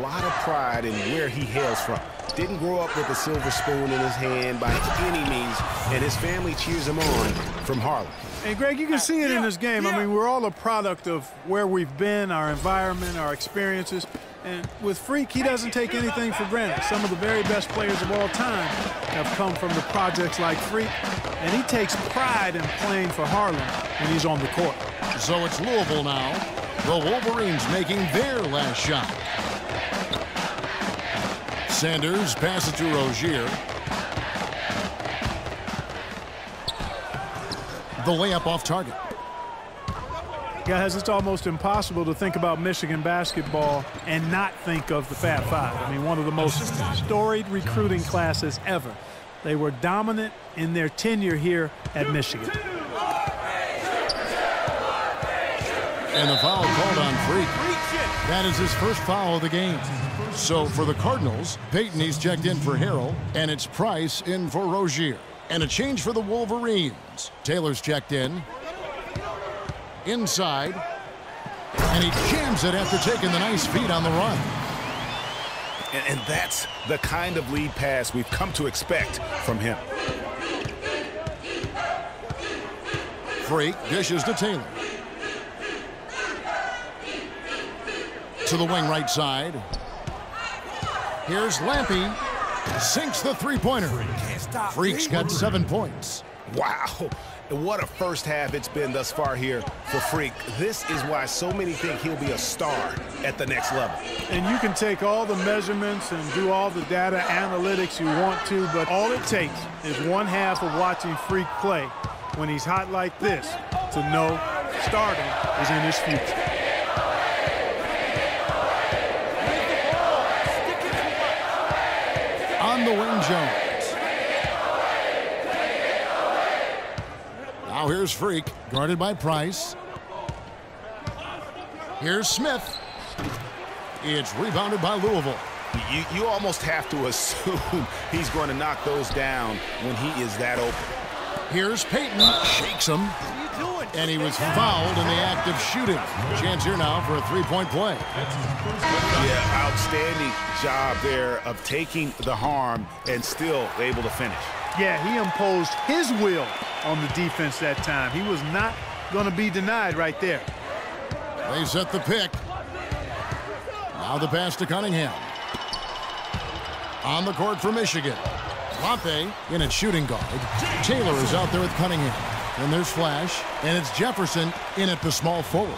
A lot of pride in where he hails from. Didn't grow up with a silver spoon in his hand by any means, and his family cheers him on from Harlem. And, Greg, you can see it in this game. I mean, we're all a product of where we've been, our environment, our experiences. And with Freak, he doesn't take anything for granted. Some of the very best players of all time have come from the projects like Freak, and he takes pride in playing for Harlem when he's on the court. So it's Louisville now. The Wolverines making their last shot. Sanders passes to Rozier. The layup off target. Guys, it's almost impossible to think about Michigan basketball and not think of the Fab Five. I mean, one of the most storied recruiting classes ever. They were dominant in their tenure here at Michigan. And the foul called on Freak. That is his first foul of the game. So for the Cardinals, Payton, he's checked in for Harrell, and it's Price in for Rozier. And a change for the Wolverines. Taylor's checked in. Inside. And he jams it after taking the nice feed on the run. And that's the kind of lead pass we've come to expect from him. Freak dishes to Taylor. To the wing right side. Here's Lampy. Sinks the three-pointer. Freak's got 7 points. Wow. And what a first half it's been thus far here for Freak. This is why so many think he'll be a star at the next level. And you can take all the measurements and do all the data analytics you want to, but all it takes is one half of watching Freak play when he's hot like this to know starting is in his future. On the wing, Jones. Now here's Freak, guarded by Price. Here's Smith. It's rebounded by Louisville. You almost have to assume he's going to knock those down when he is that open. Here's Payton. Shakes him. And he was fouled in the act of shooting. Chance here now for a three-point play. Yeah, outstanding job there of taking the harm and still able to finish. Yeah, he imposed his will on the defense that time. He was not going to be denied right there. They set the pick. Now the pass to Cunningham. On the court for Michigan. Lampe in at shooting guard. Taylor is out there with Cunningham. And there's Flash, and it's Jefferson in at the small forward.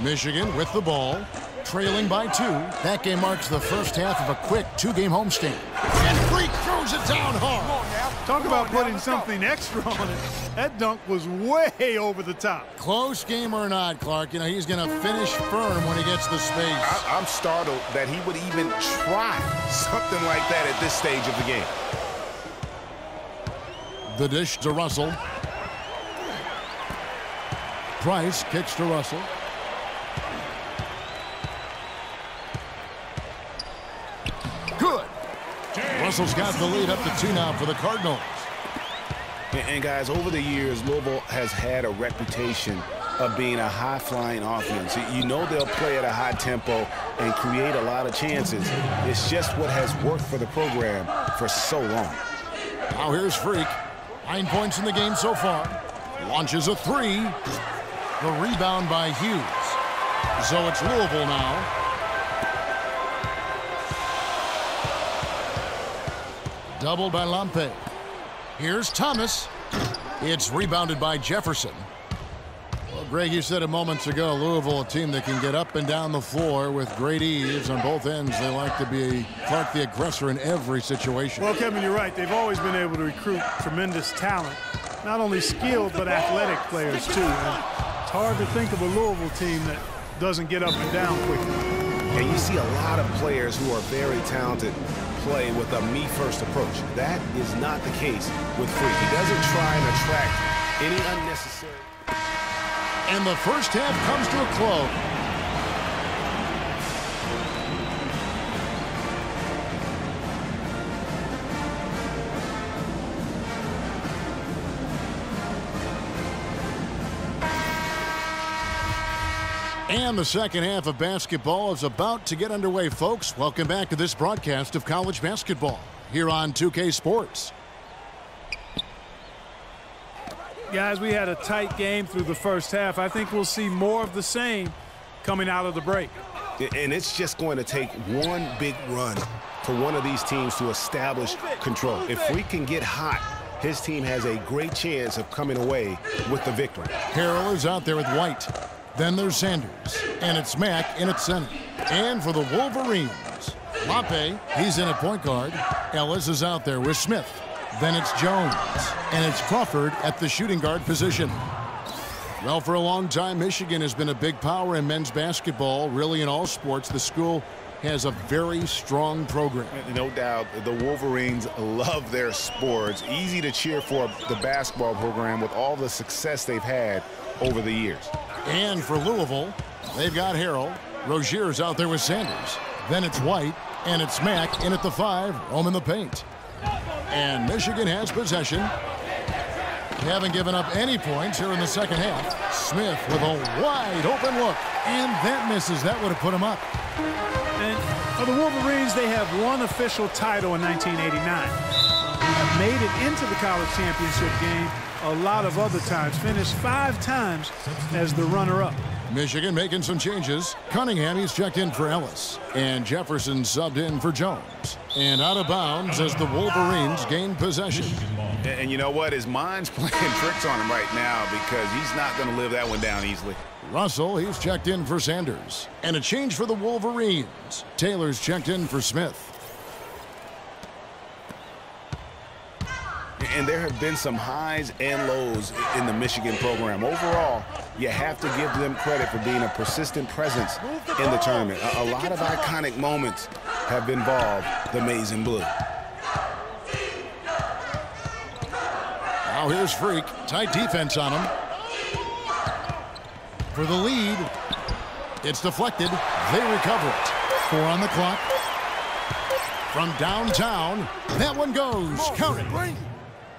Michigan with the ball, trailing by 2. That game marks the first half of a quick 2-game homestand. And Freak throws it down hard. Talk about putting something extra on it. That dunk was way over the top. Close game or not, Clark, you know, he's going to finish firm when he gets the space. I'm startled that he would even try something like that at this stage of the game. The dish to Russell. Price kicks to Russell. Good. Russell's got the lead up to 2 now for the Cardinals. And guys, over the years, Louisville has had a reputation of being a high-flying offense. You know they'll play at a high tempo and create a lot of chances. It's just what has worked for the program for so long. Now here's Freak. 9 points in the game so far. Launches a 3. The rebound by Hughes. So it's Louisville now. Doubled by Lampe. Here's Thomas. It's rebounded by Jefferson. Well, Greg, you said it moments ago, Louisville, a team that can get up and down the floor with great ease on both ends. They like to be Clark the aggressor in every situation. Well, Kevin, you're right. They've always been able to recruit tremendous talent. Not only skilled, but athletic players, too. And it's hard to think of a Louisville team that doesn't get up and down quickly. And you see a lot of players who are very talented play with a me-first approach. That is not the case with Freak. He doesn't try and attract any unnecessary. And the first half comes to a close. And the second half of basketball is about to get underway, folks. Welcome back to this broadcast of college basketball here on 2K Sports. Guys, we had a tight game through the first half. I think we'll see more of the same coming out of the break. And it's just going to take one big run for one of these teams to establish control. If Freak can get hot, his team has a great chance of coming away with the victory. Harrell is out there with White. Then there's Sanders. And it's Mack in at center. And for the Wolverines, Lape, he's in at point guard. Ellis is out there with Smith. Then it's Jones. And it's Crawford at the shooting guard position. Well, for a long time, Michigan has been a big power in men's basketball. Really, in all sports, the school has a very strong program. No doubt, the Wolverines love their sports. Easy to cheer for the basketball program with all the success they've had over the years. And for Louisville, they've got Harrell. Rozier's out there with Sanders. Then it's White, and it's Mack in at the 5, home in the paint. And Michigan has possession. They haven't given up any points here in the second half. Smith with a wide open look, and that misses. That would have put him up. And for the Wolverines, they have one official title in 1989. They have made it into the college championship game a lot of other times. Finished 5 times as the runner-up. Michigan making some changes. Cunningham, he's checked in for Ellis. And Jefferson subbed in for Jones. And out of bounds as the Wolverines gain possession. And you know what? His mind's playing tricks on him right now because he's not going to live that one down easily. Russell, he's checked in for Sanders. And a change for the Wolverines. Taylor's checked in for Smith. And there have been some highs and lows in the Michigan program. Overall, you have to give them credit for being a persistent presence in the tournament. A lot of iconic moments have involved the Maize and Blue. Now here's Freak. Tight defense on him. For the lead. It's deflected. They recover it. 4 on the clock. From downtown. That one goes. Count it.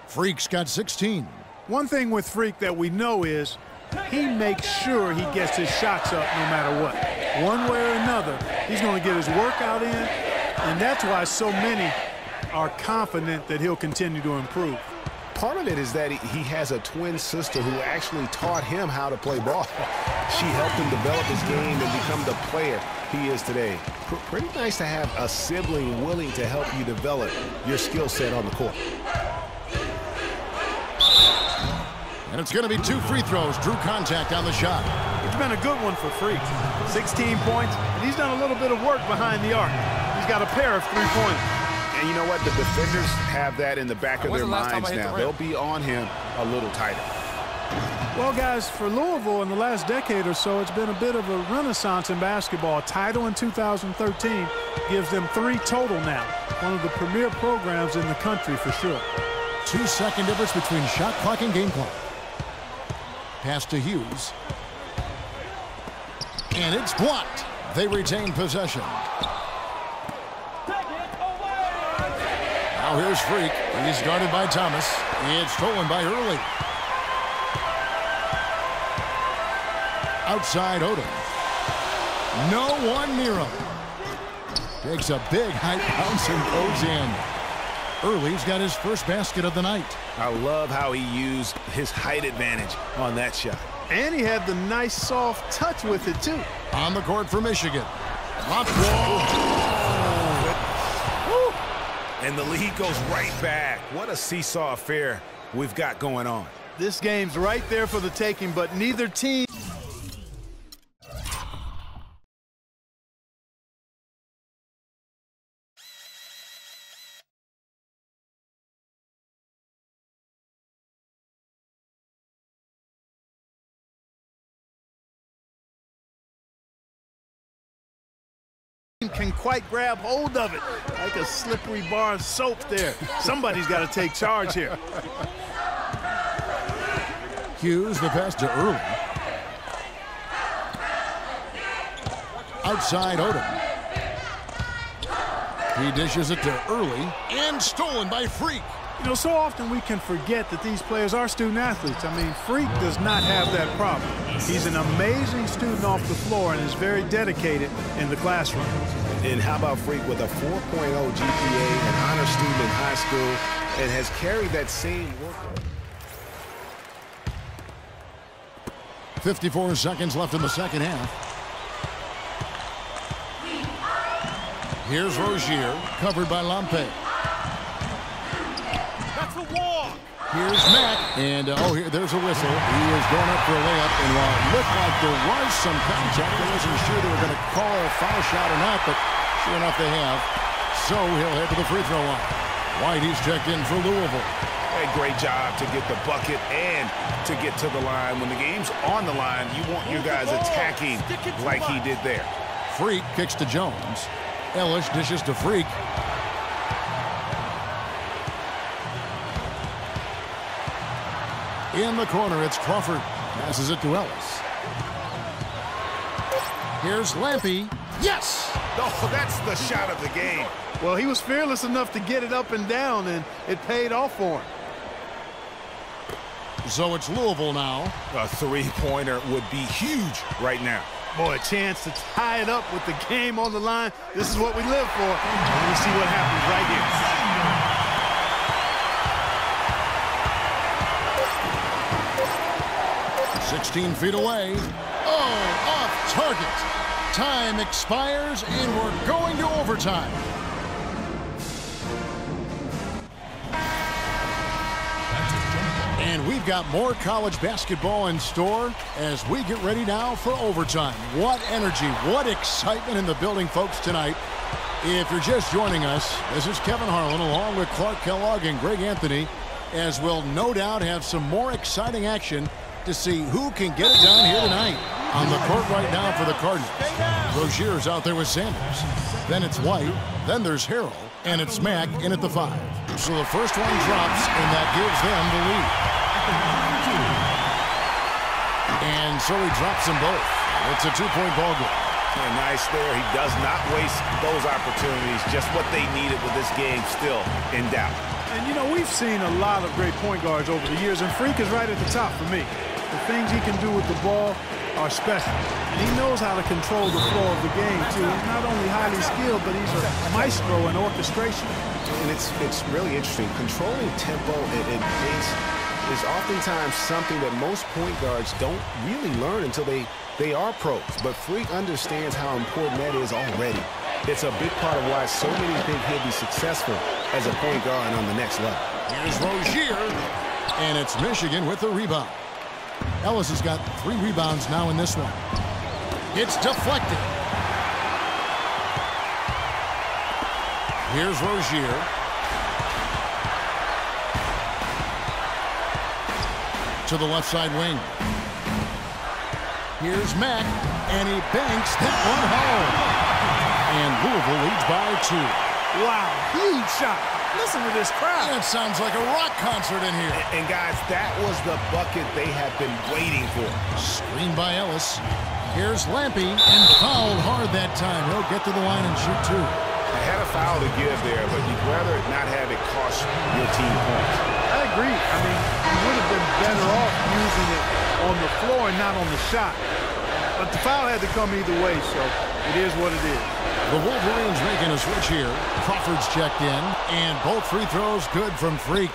Freak's got 16. One thing with Freak that we know is he makes sure he gets his shots up no matter what. One way or another, he's going to get his workout in, and that's why so many are confident that he'll continue to improve. Part of it is that he has a twin sister who actually taught him how to play ball. She helped him develop his game and become the player he is today. Pretty nice to have a sibling willing to help you develop your skill set on the court. And it's going to be 2 free throws. Drew contact on the shot. It's been a good one for Freak. 16 points, and he's done a little bit of work behind the arc. He's got a pair of 3-pointers. And you know what? The defenders have that in the back of their minds now. They'll be on him a little tighter. Well, guys, for Louisville in the last decade or so, it's been a bit of a renaissance in basketball. A title in 2013 gives them 3 total now. One of the premier programs in the country for sure. 2-second difference between shot clock and game clock. Pass to Hughes. And it's blocked. They retain possession. Now here's Freak. He's guarded by Thomas. It's stolen by Early. Outside Odom. No one near him. Takes a big height bounce and goes in. Early's got his first basket of the night. I love how he used his height advantage on that shot. And he had the nice soft touch with it, too. On the court for Michigan. And the lead goes right back. What a seesaw affair we've got going on. This game's right there for the taking, but neither team. Can quite grab hold of it like a slippery bar of soap there. Somebody's got to take charge here. Hughes, the pass to Early. Outside Odom. He dishes it to Early and stolen by Freak. You know, so often we can forget that these players are student athletes. I mean, Freak does not have that problem. He's an amazing student off the floor and is very dedicated in the classroom. And how about Freak with a 4.0 GPA, an honor student in high school, and has carried that same work. 54 seconds left in the second half. Here's Rozier, covered by Lampe. That's a walk. Here's Mack, and there's a whistle. He is going up for a layup, and while it looked like there was some contact, I wasn't sure they were going to call a foul shot or not, but sure enough they have. So he'll head to the free throw line. White, he's checked in for Louisville. A great job to get the bucket and to get to the line. When the game's on the line, you want your guys attacking like he did there. Freak kicks to Jones. Ellis dishes to Freak. In the corner, it's Crawford. Passes it to Ellis. Here's Lampe. Yes! Oh, that's the shot of the game. Well, he was fearless enough to get it up and down, and it paid off for him. So it's Louisville now. A three-pointer would be huge right now. Boy, a chance to tie it up with the game on the line. This is what we live for. And we'll see what happens right here. 16 feet away. Oh, off target. Time expires, and we're going to overtime. And we've got more college basketball in store as we get ready now for overtime. What energy, what excitement in the building, folks, tonight. If you're just joining us, this is Kevin Harlan along with Clark Kellogg and Greg Anthony, as we'll no doubt have some more exciting action to see who can get it done here tonight. On the court right now for the Cardinals, Rozier's out there with Sanders. Then it's White, then there's Harrell, and it's Mack in at the 5. So the first one drops, and that gives them the lead. And so he drops them both. It's a 2-point ball game. Nice there. He does not waste those opportunities. Just what they needed with this game still in doubt. And, you know, we've seen a lot of great point guards over the years, and Freak is right at the top for me. The things he can do with the ball are special. And he knows how to control the flow of the game, too. He's not only highly skilled, but he's a maestro in orchestration. And it's really interesting. Controlling tempo and pace is oftentimes something that most point guards don't really learn until they are pros. But Freak understands how important that is already. It's a big part of why so many think he'll be successful as a point guard on the next level. Here's Rozier, and it's Michigan with the rebound. Ellis has got 3 rebounds now in this one. It's deflected. Here's Rozier. To the left side wing. Here's Mack, and he banks that one home. And Louisville leads by 2. Wow, huge shot. Listen to this crowd. It sounds like a rock concert in here. And guys, that was the bucket they have been waiting for. Screen by Ellis. Here's Lampe, and fouled hard that time. He'll get to the line and shoot 2. They had a foul to give there, but you'd rather not have it cost your team points. I agree. I mean, he would have been better off using it on the floor and not on the shot. But the foul had to come either way, so it is what it is. The Wolverines making a switch here. Crawford's checked in, and both free throws good from Freak.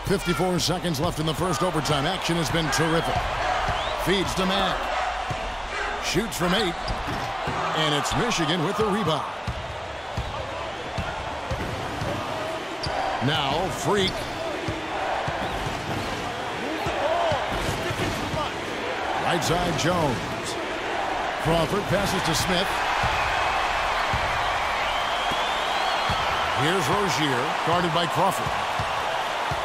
54 seconds left in the first overtime. Action has been terrific. Feeds to Mack. Shoots from 8. And it's Michigan with the rebound. Now Freak. Right side Jones. Crawford passes to Smith. Here's Rozier, guarded by Crawford.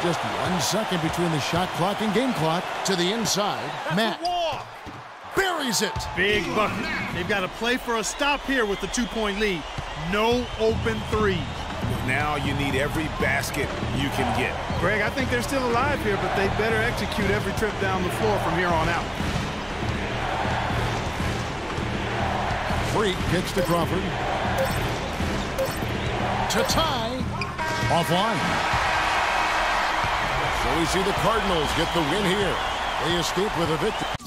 Just 1 second between the shot clock and game clock. To the inside, Matt buries it. Big bucket. They've got to play for a stop here with the 2-point lead. No open threes. Now you need every basket you can get. Greg, I think they're still alive here, but they better execute every trip down the floor from here on out. Freak kicks to Crawford. to tie. Offline. So we see the Cardinals get the win here. They escape with a victory.